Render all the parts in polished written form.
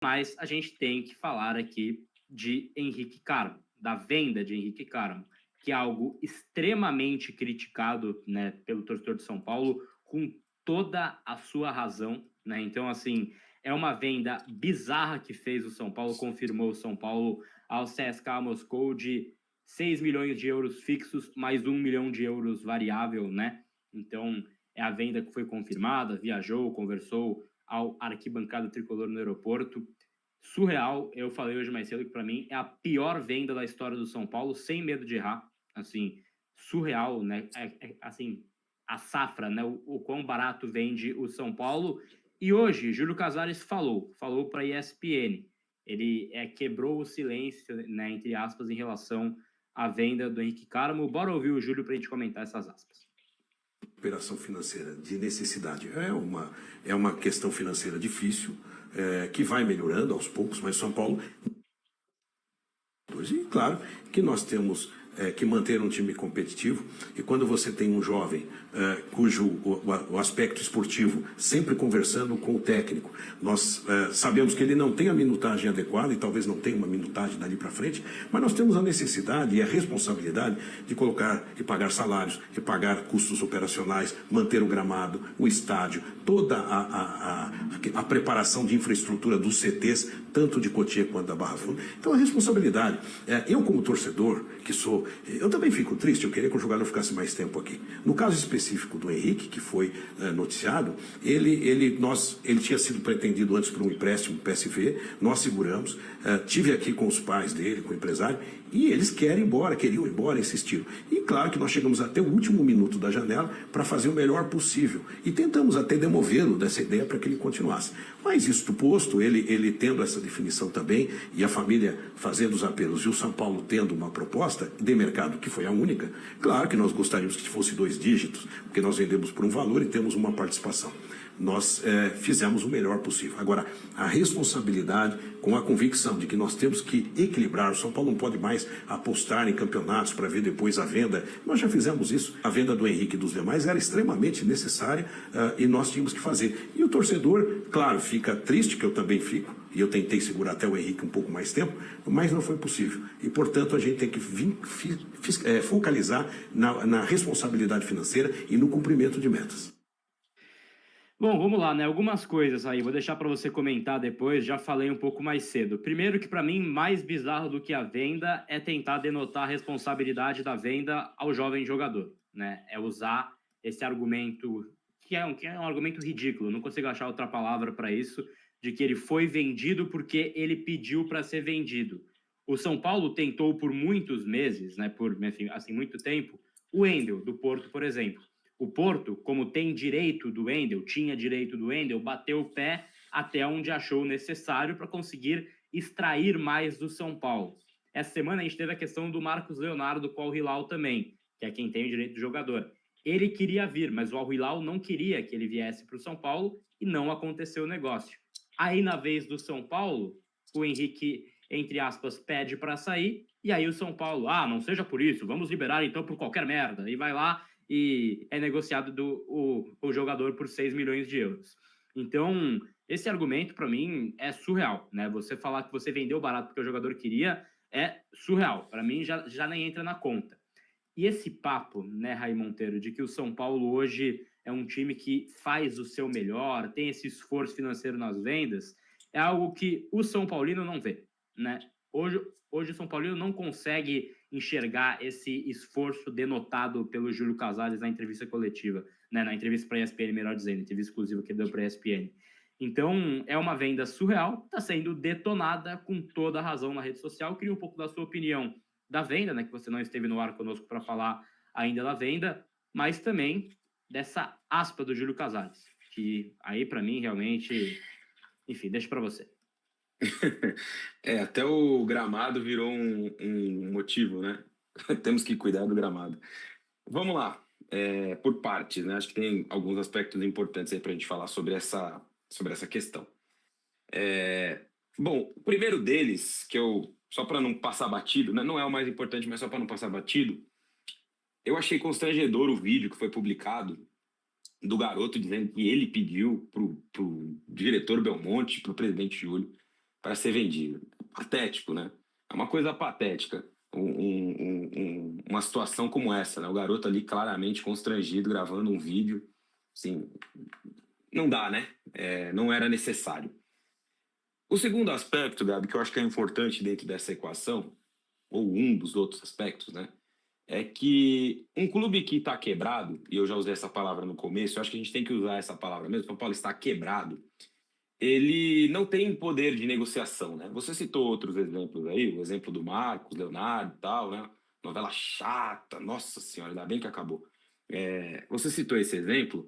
Mas a gente tem que falar aqui de Henrique Carmo, da venda de Henrique Carmo, que é algo extremamente criticado, né, pelo torcedor de São Paulo, com toda a sua razão, né? Então, assim, é uma venda bizarra que fez o São Paulo, confirmou o São Paulo ao CSKA Moscou de 6 milhões de euros fixos, mais 1 milhão de euros variável, né? Então, é a venda que foi confirmada, viajou, conversou ao arquibancada tricolor no aeroporto. Surreal, eu falei hoje mais cedo que para mim é a pior venda da história do São Paulo, sem medo de errar. Assim, surreal, né? Assim, a safra, né? O quão barato vende o São Paulo. E hoje, Júlio Casares falou para a ESPN. Ele quebrou o silêncio, né, entre aspas, em relação à venda do Henrique Carmo. Bora ouvir o Júlio para a gente comentar essas aspas. Operação financeira de necessidade é uma questão financeira difícil, que vai melhorando aos poucos, mas São Paulo. E claro que nós temos que manter um time competitivo, e quando você tem um jovem cujo o aspecto esportivo sempre conversando com o técnico, nós sabemos que ele não tem a minutagem adequada e talvez não tenha uma minutagem dali para frente, mas nós temos a necessidade e a responsabilidade de colocar e pagar salários, de pagar custos operacionais, manter o gramado, o estádio, toda a preparação de infraestrutura dos CTs, tanto de Cotia quanto da Barra Funda. Então a responsabilidade, eu como torcedor que sou, eu também fico triste, eu queria que o jogador ficasse mais tempo aqui. No caso específico do Henrique, que foi noticiado, ele tinha sido pretendido antes por um empréstimo PSV, nós seguramos, tive aqui com os pais dele, com o empresário, e eles queriam ir embora, insistiram. E claro que nós chegamos até o último minuto da janela para fazer o melhor possível. E tentamos até demovê-lo dessa ideia para que ele continuasse. Mas isto posto, ele tendo essa definição também, e a família fazendo os apelos, e o São Paulo tendo uma proposta de mercado que foi a única, claro que nós gostaríamos que fosse 2 dígitos, porque nós vendemos por um valor e temos uma participação. Nós fizemos o melhor possível. Agora, a responsabilidade, com a convicção de que nós temos que equilibrar, o São Paulo não pode mais apostar em campeonatos para ver depois a venda. Nós já fizemos isso. A venda do Henrique e dos demais era extremamente necessária e nós tínhamos que fazer. E o torcedor, claro, fica triste, que eu também fico, e eu tentei segurar até o Henrique um pouco mais tempo, mas não foi possível. E, portanto, a gente tem que focalizar na responsabilidade financeira e no cumprimento de metas. Bom, vamos lá, né? Algumas coisas aí, vou deixar para você comentar depois, já falei um pouco mais cedo. Primeiro que para mim, mais bizarro do que a venda é tentar denotar a responsabilidade da venda ao jovem jogador, né? É usar esse argumento, que é um argumento ridículo, não consigo achar outra palavra para isso, de que ele foi vendido porque ele pediu para ser vendido. O São Paulo tentou por muitos meses, né, por, enfim, assim, muito tempo, o Wendel, do Porto, por exemplo. O Porto, como tem direito do Wendel, tinha direito do Wendel, bateu o pé até onde achou necessário para conseguir extrair mais do São Paulo. Essa semana a gente teve a questão do Marcos Leonardo com o Al-Hilal também, que é quem tem o direito do jogador. Ele queria vir, mas o Al-Hilal não queria que ele viesse para o São Paulo e não aconteceu o negócio. Aí, na vez do São Paulo, o Henrique, entre aspas, pede para sair, e aí o São Paulo, não seja por isso, vamos liberar então por qualquer merda, e vai lá e é negociado o jogador por 6 milhões de euros. Então, esse argumento, para mim, é surreal, né? Você falar que você vendeu barato porque o jogador queria é surreal. Para mim, já nem entra na conta. E esse papo, né, Raí Monteiro, de que o São Paulo hoje é um time que faz o seu melhor, tem esse esforço financeiro nas vendas, é algo que o São Paulino não vê, né? Hoje o São Paulino não consegue enxergar esse esforço denotado pelo Júlio Casares na entrevista coletiva, né? Na entrevista para a ESPN, melhor dizendo, entrevista exclusiva que ele deu para a ESPN. Então, é uma venda surreal, está sendo detonada com toda a razão na rede social. Queria um pouco da sua opinião da venda, né? Que você não esteve no ar conosco para falar ainda da venda, mas também dessa aspa do Júlio Casares, que aí, para mim, realmente... Enfim, deixa para você. Até o gramado virou um motivo, né? Temos que cuidar do gramado. Vamos lá, por partes, né? Acho que tem alguns aspectos importantes aí para a gente falar sobre essa questão. Bom, o primeiro deles, que só para não passar batido, né? Não é o mais importante, mas só para não passar batido, eu achei constrangedor o vídeo que foi publicado do garoto dizendo que ele pediu pro diretor Belmonte, pro presidente Júlio, para ser vendido. Patético, né? É uma coisa patética. Uma situação como essa, né? O garoto ali claramente constrangido, gravando um vídeo. Assim, não dá, né? Não era necessário. O segundo aspecto, Gabi, que eu acho que é importante dentro dessa equação, ou um dos outros aspectos, né? É que um clube que está quebrado, e eu já usei essa palavra no começo, eu acho que a gente tem que usar essa palavra mesmo, São Paulo está quebrado, ele não tem poder de negociação, né? Você citou outros exemplos aí, o exemplo do Marcos, Leonardo e tal, né? Novela chata, nossa senhora, ainda bem que acabou. Você citou esse exemplo,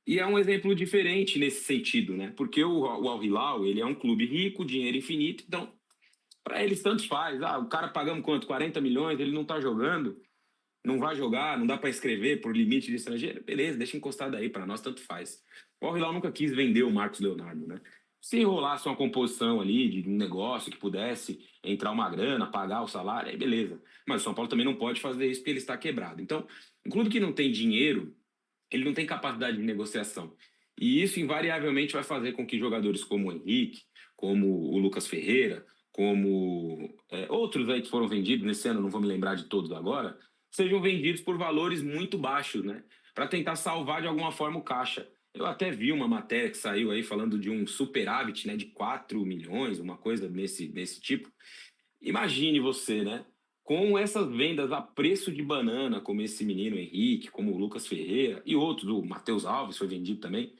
e é um exemplo diferente nesse sentido, né? Porque o Al Hilal, ele é um clube rico, dinheiro infinito, então, para eles tanto faz. Ah, o cara pagamos quanto? 40 milhões, ele não tá jogando, não vai jogar, não dá para escrever por limite de estrangeiro, beleza, deixa encostado aí, para nós tanto faz. O Al Hilal nunca quis vender o Marcos Leonardo, né? Se rolasse uma composição ali de um negócio que pudesse entrar uma grana, pagar o salário, aí beleza. Mas o São Paulo também não pode fazer isso porque ele está quebrado. Então, um clube que não tem dinheiro, ele não tem capacidade de negociação. E isso invariavelmente vai fazer com que jogadores como o Henrique, como o Lucas Ferreira, como outros aí que foram vendidos nesse ano, não vou me lembrar de todos agora, sejam vendidos por valores muito baixos, né? Para tentar salvar de alguma forma o caixa. Eu até vi uma matéria que saiu aí falando de um superávit, né, de 4 milhões, uma coisa nesse tipo. Imagine você, né? Com essas vendas a preço de banana, como esse menino Henrique, como o Lucas Ferreira e outros, o Matheus Alves foi vendido também.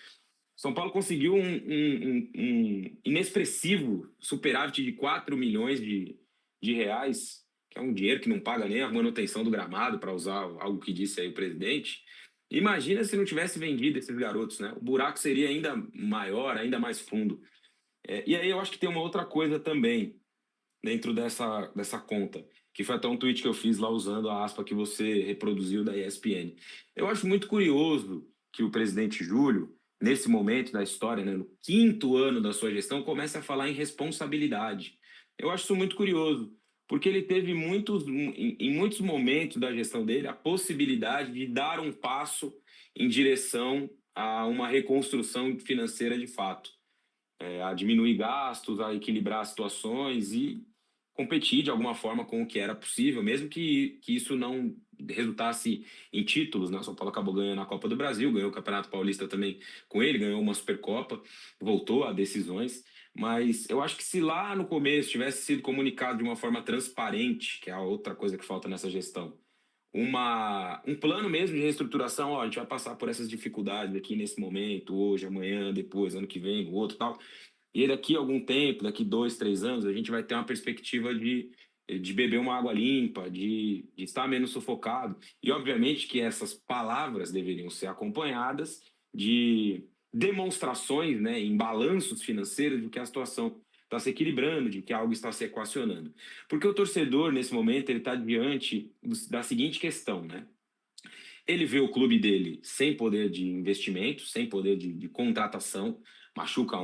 São Paulo conseguiu um inexpressivo superávit de 4 milhões de reais, que é um dinheiro que não paga nem a manutenção do gramado, para usar algo que disse aí o presidente. Imagina se não tivesse vendido esses garotos, né? O buraco seria ainda maior, ainda mais fundo. E aí eu acho que tem uma outra coisa também dentro dessa conta, que foi até um tweet que eu fiz lá usando a aspa que você reproduziu da ESPN. Eu acho muito curioso que o presidente Júlio, nesse momento da história, né, no 5º ano da sua gestão, comece a falar em responsabilidade. Eu acho isso muito curioso, porque ele teve em muitos momentos da gestão dele a possibilidade de dar um passo em direção a uma reconstrução financeira de fato, a diminuir gastos, a equilibrar as situações e competir de alguma forma com o que era possível, mesmo que isso não resultasse em títulos, né? O São Paulo acabou ganhando a Copa do Brasil, ganhou o Campeonato Paulista também com ele, ganhou uma Supercopa, voltou a decisões, mas eu acho que se lá no começo tivesse sido comunicado de uma forma transparente, que é a outra coisa que falta nessa gestão, um plano mesmo de reestruturação, ó, a gente vai passar por essas dificuldades aqui nesse momento, hoje, amanhã, depois, ano que vem, o outro tal. E daqui a algum tempo, daqui 2, 3 anos, a gente vai ter uma perspectiva de beber uma água limpa, de estar menos sufocado. E, obviamente, que essas palavras deveriam ser acompanhadas de demonstrações, né, em balanços financeiros de que a situação está se equilibrando, de que algo está se equacionando. Porque o torcedor, nesse momento, ele está diante da seguinte questão, né? Ele vê o clube dele sem poder de investimento, sem poder de contratação, machuca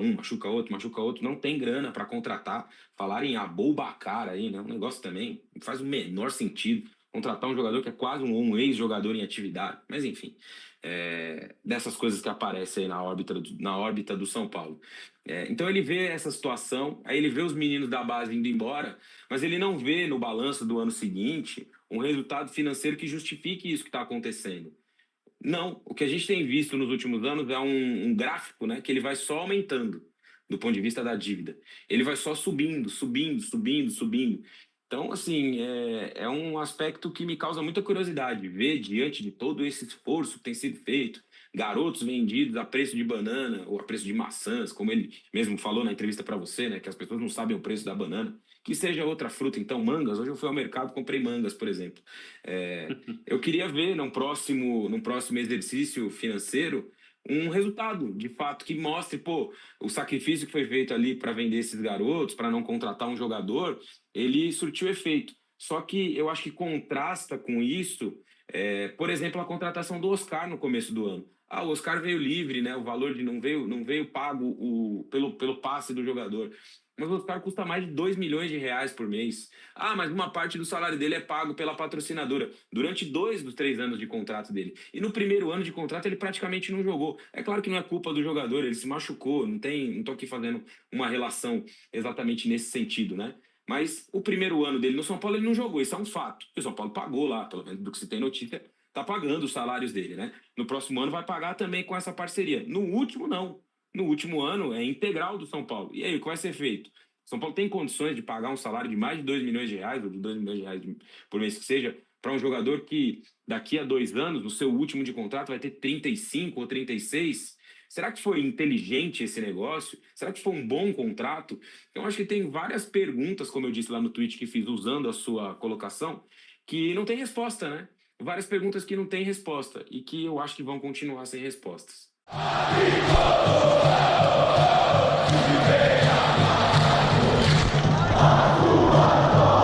outro, não tem grana para contratar. Falar em Aboubacar aí, né? Um negócio também não faz o menor sentido contratar um jogador que é quase um ex-jogador em atividade. Mas enfim, dessas coisas que aparecem aí na órbita do São Paulo. Então ele vê essa situação, aí ele vê os meninos da base indo embora, mas ele não vê no balanço do ano seguinte um resultado financeiro que justifique isso que está acontecendo. Não, o que a gente tem visto nos últimos anos é um gráfico, né, que ele vai só aumentando do ponto de vista da dívida. Ele vai só subindo. Então, assim, é um aspecto que me causa muita curiosidade, ver diante de todo esse esforço que tem sido feito, garotos vendidos a preço de banana ou a preço de maçãs, como ele mesmo falou na entrevista para você, né, que as pessoas não sabem o preço da banana, que seja outra fruta, então mangas. Hoje eu fui ao mercado e comprei mangas, por exemplo. Eu queria ver num próximo exercício financeiro um resultado, de fato, que mostre, pô, o sacrifício que foi feito ali para vender esses garotos, para não contratar um jogador, ele surtiu efeito. Só que eu acho que contrasta com isso, por exemplo, a contratação do Oscar no começo do ano. Ah, o Oscar veio livre, né? O valor de não veio pago pelo passe do jogador. Mas o Oscar custa mais de 2 milhões de reais por mês. Ah, mas uma parte do salário dele é pago pela patrocinadora durante 2 dos 3 anos de contrato dele. E no primeiro ano de contrato ele praticamente não jogou. É claro que não é culpa do jogador, ele se machucou, não tô aqui fazendo uma relação exatamente nesse sentido, né? Mas o primeiro ano dele no São Paulo ele não jogou, isso é um fato. O São Paulo pagou lá, pelo menos do que se tem notícia, tá pagando os salários dele, né? No próximo ano vai pagar também com essa parceria. No último, não. No último ano é integral do São Paulo. E aí, o que vai ser feito? São Paulo tem condições de pagar um salário de mais de 2 milhões de reais, ou de 2 milhões de reais por mês que seja, para um jogador que daqui a 2 anos, no seu último de contrato, vai ter 35 ou 36? Será que foi inteligente esse negócio? Será que foi um bom contrato? Então, acho que tem várias perguntas, como eu disse lá no tweet que fiz usando a sua colocação, que não tem resposta, né? Várias perguntas que não têm resposta e que eu acho que vão continuar sem respostas. Viver amado,